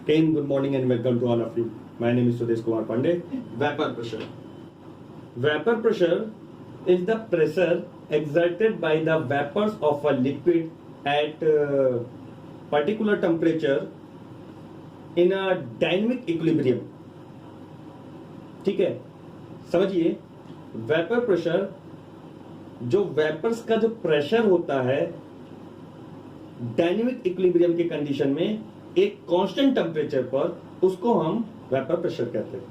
Again, good morning and welcome to all of you. My name is Sudesh Kumar Pandey. Vapor pressure. Vapor pressure is the pressure exerted by the vapors of a liquid at a particular temperature in a dynamic equilibrium. ठीक है, समझिए vapour pressure, जो vapours का जो pressure होता है dynamic equilibrium के condition में एक कांस्टेंट टेम्परेचर पर, उसको हम वेपर प्रेशर कहते हैं.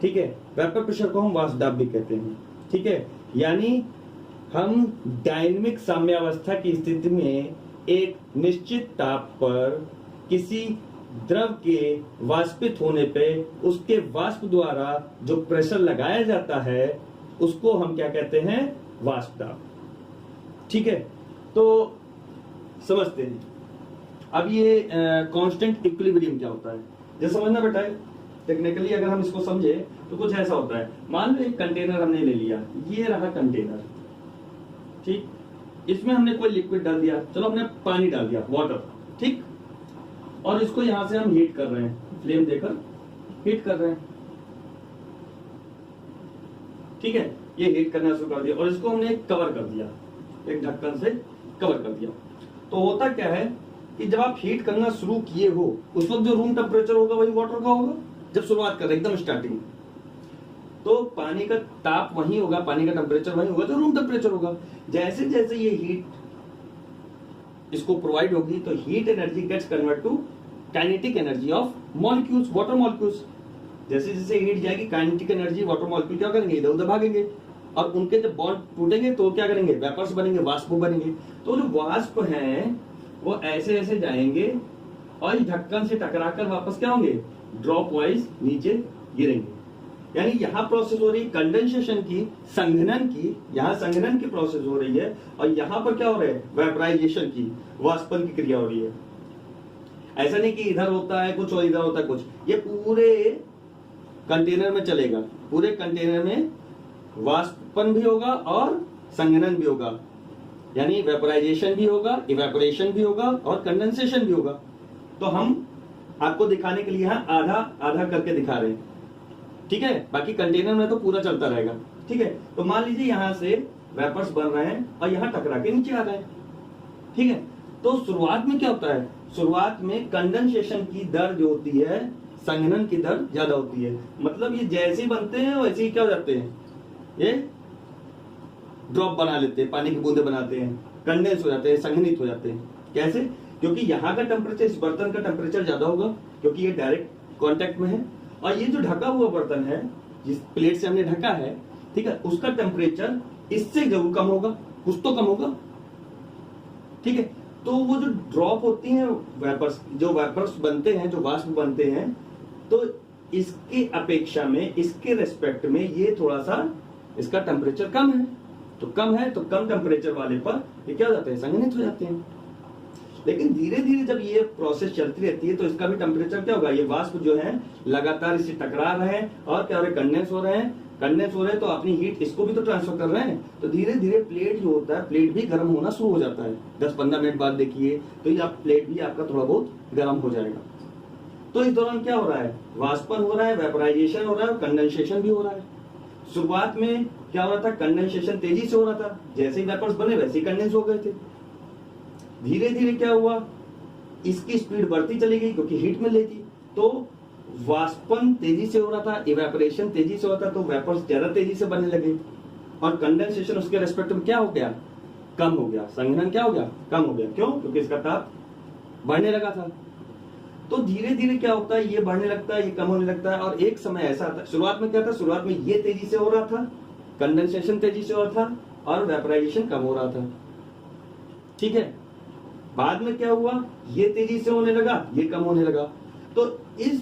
ठीक है, वेपर प्रेशर को हम वाष्प दाब भी कहते हैं. ठीक है, यानी हम डायनेमिक साम्यावस्था की स्थिति में एक निश्चित ताप पर किसी द्रव के वाष्पित होने पे उसके वाष्प द्वारा जो प्रेशर लगाया जाता है उसको हम क्या कहते हैं? वाष्प दाब. ठीक है, तो समझते हैं. अब ये कांस्टेंट इक्विलिब्रियम क्या होता है, ये समझना बेटा है. टेक्निकली अगर हम इसको समझे तो कुछ ऐसा होता है. मान लो एक कंटेनर हमने ले लिया, ये रहा कंटेनर. ठीक, इसमें हमने कोई लिक्विड डाल दिया, चलो हमने पानी डाल दिया, वाटर. ठीक, और इसको यहां से हम हीट कर रहे हैं, फ्लेम देकर हीट कर रहे हैं. ठीक है, ये हीट करना शुरू कर दिया और इसको हमने कवर कर दिया, एक ढक्कन से कवर कर दिया. तो होता क्या है कि जब आप हीट करना शुरू किए हो उस वक्त जो रूम टेम्परेचर होगा वही वाटर का होगा. जब शुरुआत कर रहे एकदम स्टार्टिंग, तो पानी का ताप वही होगा, पानी का टेम्परेचर वही होगा जो रूम टेम्परेचर होगा. जैसे जैसे ये हीट इसको प्रोवाइड होगी तो heat energy gets convert to kinetic energy of molecules, water molecules. जैसे जैसे हीट जाएगी काइनेटिक एनर्जी, वाटर मॉलिक्यूल क्या करेंगे? इधर उधर भागेंगे और उनके जब बॉन्ड टूटेंगे तो क्या करेंगे? वेपर्स बनेंगे, वाष्प बनेंगे. तो जो वाष्प हैं वो ऐसे ऐसे जाएंगे और इस ढक्कन से टकराकर वापस क्या होंगे? ड्रॉप वाइज नीचे गिरेंगे. यानी यहाँ प्रोसेस हो रही है कंडेंसेशन की, संघनन की. यहाँ संघनन की प्रोसेस हो रही है और यहाँ पर क्या हो रहा है? वेपराइजेशन की, वाष्पन की क्रिया हो रही है. ऐसा नहीं कि इधर होता है कुछ और इधर होता है कुछ. ये पूरे कंटेनर में चलेगा, पूरे कंटेनर में वाष्पन भी होगा और संघनन भी होगा. यानी वेपराइजेशन भी होगा, इवेपोरेशन भी होगा और कंडेंसेशन भी होगा. तो हम आपको दिखाने के लिए यहाँ आधा आधा करके दिखा रहे हैं. ठीक है, बाकी कंटेनर में तो पूरा चलता रहेगा. ठीक है, तो मान लीजिए यहाँ से वेपर्स बन रहे हैं और यहाँ टकरा के नीचे आ रहे हैं. ठीक है, तो शुरुआत में क्या होता है? शुरुआत में कंडेंसेशन की दर जो होती है, संघनन की दर ज्यादा होती है. मतलब ये जैसे ही बनते हैं वैसे ही क्या हो जाते हैं? ये ड्रॉप बना लेते हैं, पानी की बूंदे बनाते हैं, कंडेंस हो जाते हैं, संघनित हो जाते हैं. कैसे? क्योंकि यहाँ का टेम्परेचर, इस बर्तन का टेम्परेचर ज्यादा होगा क्योंकि ये डायरेक्ट कांटेक्ट में है. और ये जो ढका हुआ बर्तन है, जिस प्लेट से हमने ढका है, ठीक है, उसका टेम्परेचर इससे जरूर कम होगा, कुछ तो कम होगा. ठीक है, तो वो जो ड्रॉप होती हैं वेपर्स, जो वेपर्स बनते हैं, जो वाष्प बनते हैं, तो इसकी अपेक्षा में, इसके रेस्पेक्ट में ये थोड़ा सा इसका टेम्परेचर कम है. तो कम है तो कम टेम्परेचर वाले पर ये क्या हो जाते हैं? संघनित हो जाते हैं. लेकिन धीरे धीरे जब ये प्रोसेस चलती रहती है तो इसका भी टेम्परेचर क्या होगा? ये वाष्प जो है लगातार इससे टकरा रहे हैं और क्या हो रहे हैं? कंडेंस हो रहे हैं. कंडेंस हो रहे हैं तो अपनी हीट इसको भी तो ट्रांसफर कर रहे हैं. तो धीरे धीरे प्लेट जो होता है, प्लेट भी गर्म होना शुरू हो जाता है. 10-15 मिनट बाद देखिए तो ये प्लेट भी आपका थोड़ा बहुत गर्म हो जाएगा. तो इस दौरान क्या हो रहा है? वाष्पन हो रहा है, वेपराइजेशन हो रहा है, कंडेंसेशन भी हो रहा है. शुरुआत में क्या हो रहा था? कंडेंसेशन तेजी से हो रहा था, जैसे ही वेपर्स बने वैसे ही कंडेंस हो गए थे. धीरे धीरे क्या हुआ? इसकी स्पीड बढ़ती चली गई क्योंकि हीट मिल रही थी. तो वाष्पन तेजी से हो रहा था, इवेपोरेशन तेजी से होता, तो वेपर्स ज्यादा तेजी से बनने लगे और कंडेंसेशन उसके रेस्पेक्ट में क्या हो गया? कम हो गया. संघनन क्या हो गया? कम हो गया. क्यों? क्योंकि इसका ताप बढ़ने लगा था. तो धीरे धीरे क्या होता है? ये बढ़ने लगता है, ये कम होने लगता है. और एक समय ऐसा आता है, शुरुआत में क्या था? शुरुआत में ये तेजी से हो रहा था, कंडेंसेशन तेजी से हो रहा था और वेपराइजेशन कम हो रहा था. ठीक है, बाद में क्या हुआ? ये तेजी से होने लगा, ये कम होने लगा. तो इस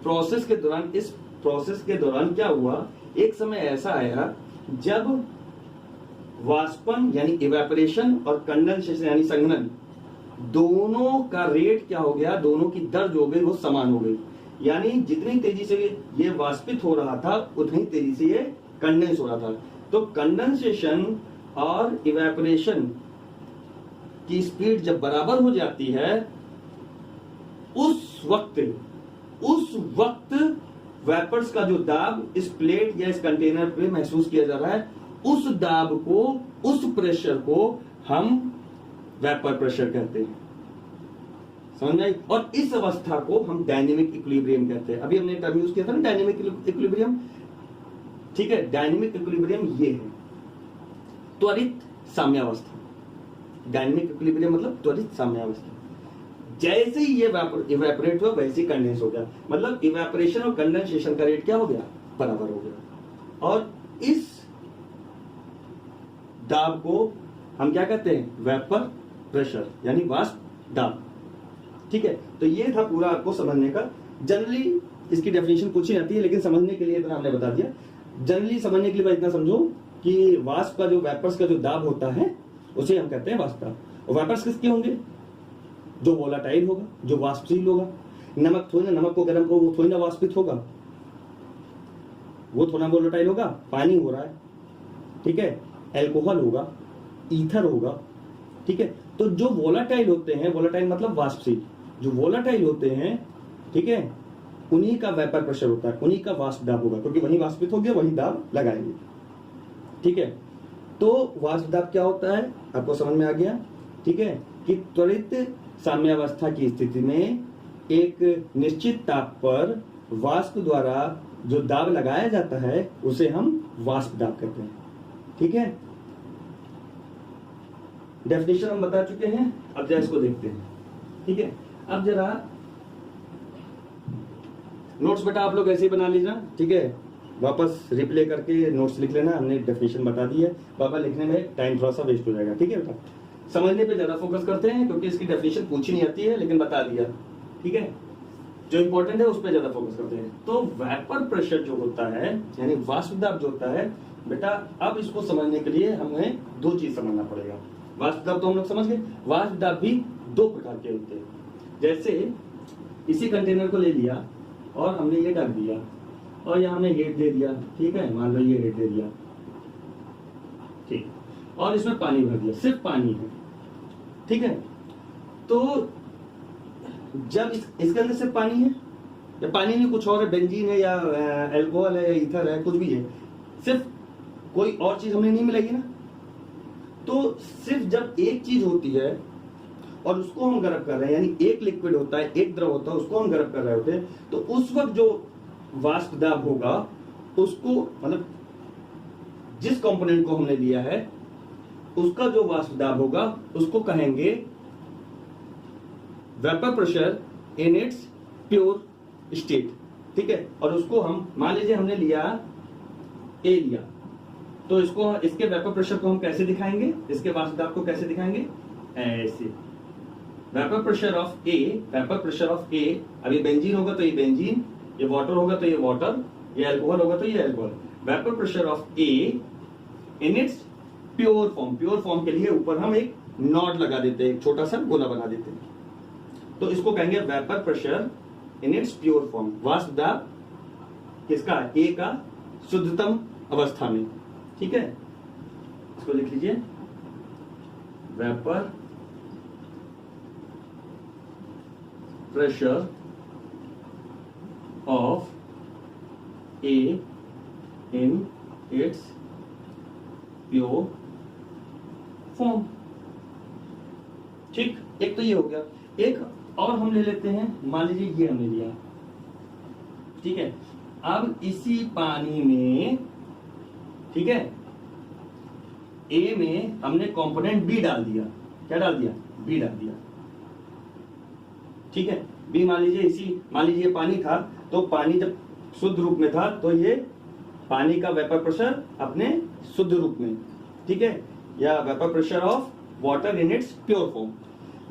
प्रोसेस के दौरान क्या हुआ? एक समय ऐसा आया जब वाष्पन यानी इवेपोरेशन और कंडेंसेशन यानी संघनन, दोनों का रेट क्या हो गया? दोनों की दर जो हो गई वो समान हो गई. यानी जितनी तेजी से ये वाष्पित हो रहा था उतनी तेजी से ये कंडेंस हो रहा था. तो कंडेंसेशन और इवेपोरेशन की स्पीड जब बराबर हो जाती है उस वक्त वेपर्स का जो दाब इस प्लेट या इस कंटेनर पे महसूस किया जा रहा है, उस दाब को, उस प्रेशर को हम वेपर प्रेशर कहते हैं। समझ में आई? और इस अवस्था को हम डायनेमिक इक्विलिब्रियम कहते हैं। अभी हमने टर्म यूज किया था ना, डायनेमिक इक्विलिब्रियम। ठीक है, डायनेमिक इक्विलिब्रियम ये है त्वरित साम्यावस्था। डायनेमिक इक्विलिब्रियम मतलब त्वरित साम्यावस्था। जैसे ही ये इवेपोरेट हुआ वैसे ही कंडेंस हो गया, मतलब इवेपोरेशन और कंडेंसेशन का रेट क्या हो गया? बराबर हो गया। और इस दाब को हम क्या कहते हैं? वेपर प्रेशर, यानी वाष्प दाब। ठीक है, तो ये था पूरा आपको समझने का। जनरली इसकी डेफिनेशन कुछ ही आती है, लेकिन समझने के लिए इतना हमने बता दिया। जनरली समझने के लिए बस इतना समझो कि वाष्प का जो वेपर्स का जो दाब होता है उसे हम कहते हैं वाष्प दाब। और वेपर्स किसके होंगे? जो वोलाटाइल होगा, जो वाष्पशील होगा। नमक थोड़ी ना, नमक को गर्म करो वो थोड़ी ना वाष्पित होगा, वो थोड़ा वोलाटाइल होगा। पानी हो रहा है, ठीक है, एल्कोहल होगा, ईथर होगा। ठीक है, तो जो वोलाटाइल होते हैं, वोलाटाइल मतलब वाष्पशील, जो वोलाटाइल होते हैं, ठीक है, उन्हीं का वेपर प्रेशर होता है, उन्हीं का वाष्प दाब होगा, क्योंकि वही वाष्पित हो गया, वही दाब लगाएंगे। ठीक है, तो वाष्प दाब क्या होता है आपको समझ में आ गया। ठीक है, कि त्वरित साम्यावस्था की स्थिति में एक निश्चित ताप पर वाष्प द्वारा जो दाब लगाया जाता है उसे हम वाष्प दाब कहते हैं। ठीक है, डेफिनेशन हम बता चुके हैं, अब जरा इसको देखते हैं। ठीक है, अब जरा नोट्स बेटा आप लोग ऐसे ही बना लीजिए। ठीक है, वापस रिप्ले करके नोट्स लिख लेना। हमने डेफिनेशन बता दी है, बाबा लिखने में टाइम थोड़ा सा वेस्ट हो जाएगा। ठीक है बेटा, समझने पे ज्यादा फोकस करते हैं, क्योंकि इसकी डेफिनेशन पूछी नहीं आती है, लेकिन बता दिया। ठीक है, जो इंपॉर्टेंट है उस पर ज्यादा फोकस करते हैं। तो वेपर प्रेशर जो होता है, यानी वाष्प दाब जो होता है बेटा, अब इसको समझने के लिए हमें दो चीज समझना पड़ेगा। वाष्प दाब तो हम लोग समझ गए, वाष्प दाब भी दो प्रकार के होते हैं। जैसे इसी कंटेनर को ले लिया और हमने ये डाल दिया और यहाँ हमने हेड दे दिया। ठीक है, मान लो ये हेड दे दिया, ठीक, और इसमें पानी भर दिया, सिर्फ पानी है। ठीक है, तो जब इसके अंदर सिर्फ पानी है, या पानी नहीं कुछ और है, बेंजीन है या एल्कोहल है या ईथर है, कुछ भी है, सिर्फ कोई और चीज हमें नहीं मिलेगी ना। तो सिर्फ जब एक चीज होती है और उसको हम गर्म कर रहे हैं, यानी एक लिक्विड होता है, एक द्रव होता है, उसको हम गर्म कर रहे होते हैं, तो उस वक्त जो वाष्प दाब होगा उसको, मतलब जिस कंपोनेंट को हमने लिया है उसका जो वाष्प दाब होगा उसको कहेंगे vapour pressure in its pure state. ठीक है, और उसको हम मान लीजिए हमने लिया ए लिया, तो इसको, इसके वेपर प्रेशर को हम कैसे दिखाएंगे, इसके वाष्प दाब को कैसे दिखाएंगे? ऐसे, vapour pressure of A, vapour pressure of A. अब ये बेंजीन होगा तो ये बेंजीन, ये वाटर होगा तो ये वाटर, ये अल्कोहल होगा तो ये alcohol. Vapour pressure of A in its pure form. Pure form के लिए ऊपर हम एक नॉट लगा देते हैं, एक छोटा सा गोला बना देते हैं, तो इसको कहेंगे vapour pressure in its pure form. वाष्प दाब किसका? ए का शुद्धतम अवस्था में। ठीक है, इसको लिख लीजिए, vapour pressure of A in its pure form. ठीक, एक तो ये हो गया। एक और हम ले लेते हैं, मान लीजिए ये हमने लिया। ठीक है, अब इसी पानी में, ठीक है, ए में हमने कंपोनेंट बी डाल दिया। क्या डाल दिया? बी डाल दिया। ठीक है, बी मान लीजिए पानी था, तो पानी जब शुद्ध रूप में था तो ये पानी का वेपर प्रेशर अपने शुद्ध रूप में, ठीक है, या vapour pressure of water in its pure form.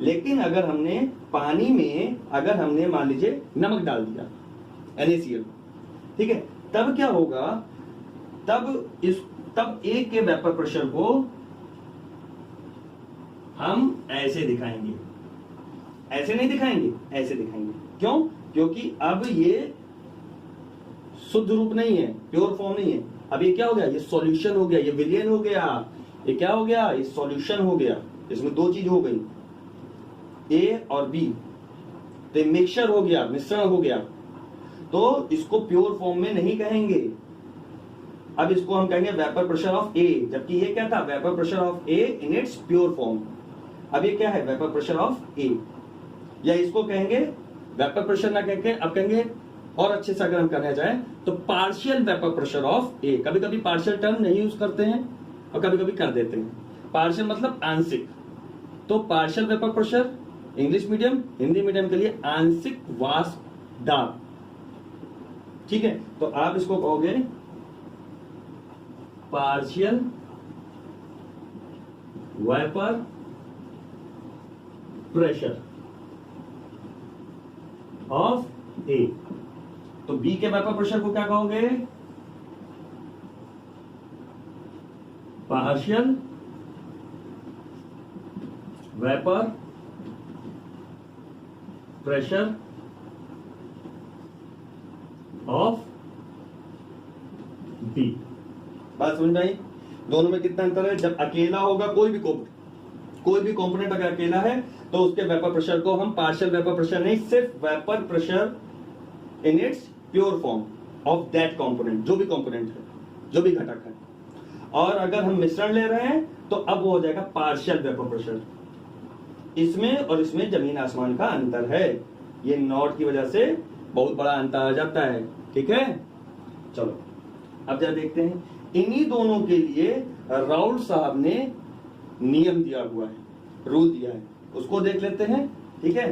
लेकिन अगर हमने पानी में मान लीजिए नमक डाल दिया, NaCl, ठीक है, तब क्या होगा? तब ए के वेपर प्रेशर को हम ऐसे दिखाएंगे, ऐसे नहीं दिखाएंगे, ऐसे दिखाएंगे। क्यों? क्योंकि अब ये शुद्ध रूप नहीं है, प्योर फॉर्म नहीं है। अब ये क्या हो गया? ये सॉल्यूशन हो गया, ये विलयन हो गया। ये क्या हो गया? ये सॉल्यूशन हो गया। इसमें दो चीज हो गई, ए और बी, तो ये मिक्सचर हो गया, मिश्रण हो गया, तो इसको प्योर फॉर्म में नहीं कहेंगे। अब इसको हम कहेंगे वेपर प्रेशर ऑफ ए, जबकि ये क्या था, vapour pressure of A in its pure form. अब ये क्या है, वेपर प्रेशर ऑफ ए, या इसको कहेंगे वेपर प्रेशर ना कहकर अब कहेंगे और अच्छे से अगर हम करना चाहे तो पार्शियल वेपर प्रेशर ऑफ ए। कभी कभी पार्शियल टर्म नहीं यूज करते हैं और कभी कभी कर देते हैं। पार्शियल मतलब आंशिक, तो partial vapour pressure English medium, Hindi medium के लिए आंशिक वाष्प दाब। ठीक है, तो आप इसको कहोगे partial vapour pressure of A. तो बी के वेपर प्रेशर को क्या कहोगे, partial vapour pressure of B. बात समझ में आई? दोनों में कितना अंतर है? जब अकेला होगा कोई भी कंपोनेंट अगर अकेला है तो उसके वेपर प्रेशर को हम पार्शियल वेपर प्रेशर नहीं, सिर्फ vapour pressure in its pure form of that component, जो भी कंपोनेंट है, जो भी घटक है। और अगर हम मिश्रण ले रहे हैं तो अब वो हो जाएगा पार्शियल वेपर प्रेशर। इसमें और इसमें जमीन आसमान का अंतर है, ये नॉट की वजह से बहुत बड़ा अंतर आ जाता है। ठीक है, चलो अब जरा देखते हैं, इन्हीं दोनों के लिए राउल साहब ने नियम दिया हुआ है, रूल दिया है, उसको देख लेते हैं। ठीक है,